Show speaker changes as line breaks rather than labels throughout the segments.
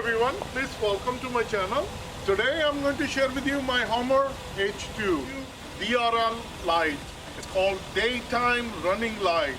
everyone, please welcome to my channel. Today I'm going to share with you my HUMMER H2 DRL light. It's called daytime running light.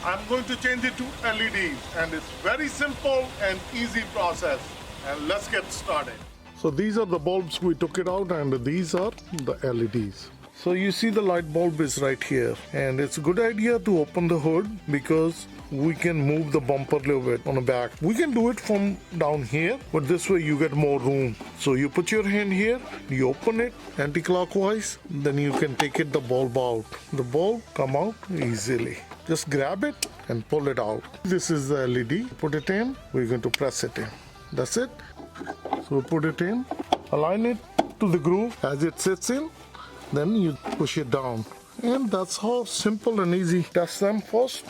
I'm going to change it to LEDs and it's very simple and easy process. And let's get started. So these are the bulbs we took it out and these are the LEDs. So you see the light bulb is right here, and it's a good idea to open the hood because we can move the bumper a little bit on the back. We can do it from down here, but this way you get more room. So you put your hand here, you open it anti-clockwise, then you can take the bulb out. The bulb come out easily. Just grab it and pull it out. This is the LED. Put it in, we're going to press it in. That's it. So put it in, align it to the groove as it sits in. Then you push it down, and that's how simple and easy. Test them first.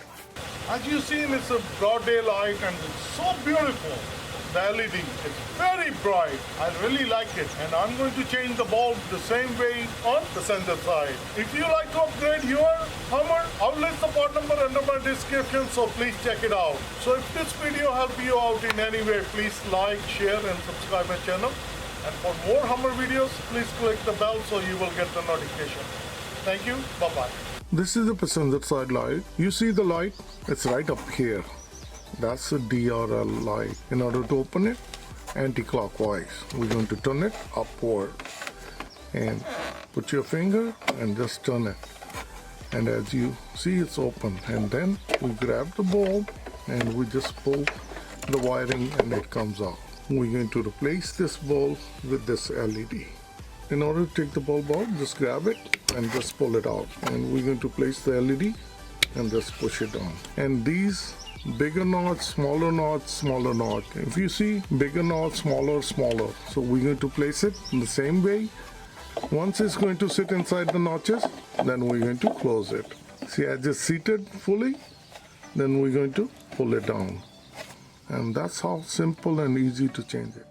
As you see, it's a broad daylight and it's so beautiful. The LED is very bright. I really like it, and I'm going to change the bulb the same way on the center side. If you like to upgrade your HUMMER, I'll list the part number under my description, so please check it out. So if this video helped you out in any way, please like, share and subscribe my channel. And for more HUMMER videos, please click the bell so you will get the notification. Thank you. Bye-bye. This is the passenger side light. You see the light? It's right up here. That's a DRL light. In order to open it, anti-clockwise. We're going to turn it upward. And put your finger and just turn it. And as you see, it's open. And then we grab the bulb and we just pull the wiring and it comes out. We're going to replace this bulb with this LED. In order to take the bulb out, just grab it and just pull it out. And we're going to place the LED and just push it down. And these bigger knots, smaller knots, smaller knot. If you see bigger knot, smaller, smaller. So we're going to place it in the same way. Once it's going to sit inside the notches, then we're going to close it. See, as it's seated fully, then we're going to pull it down. And that's how simple and easy to change it.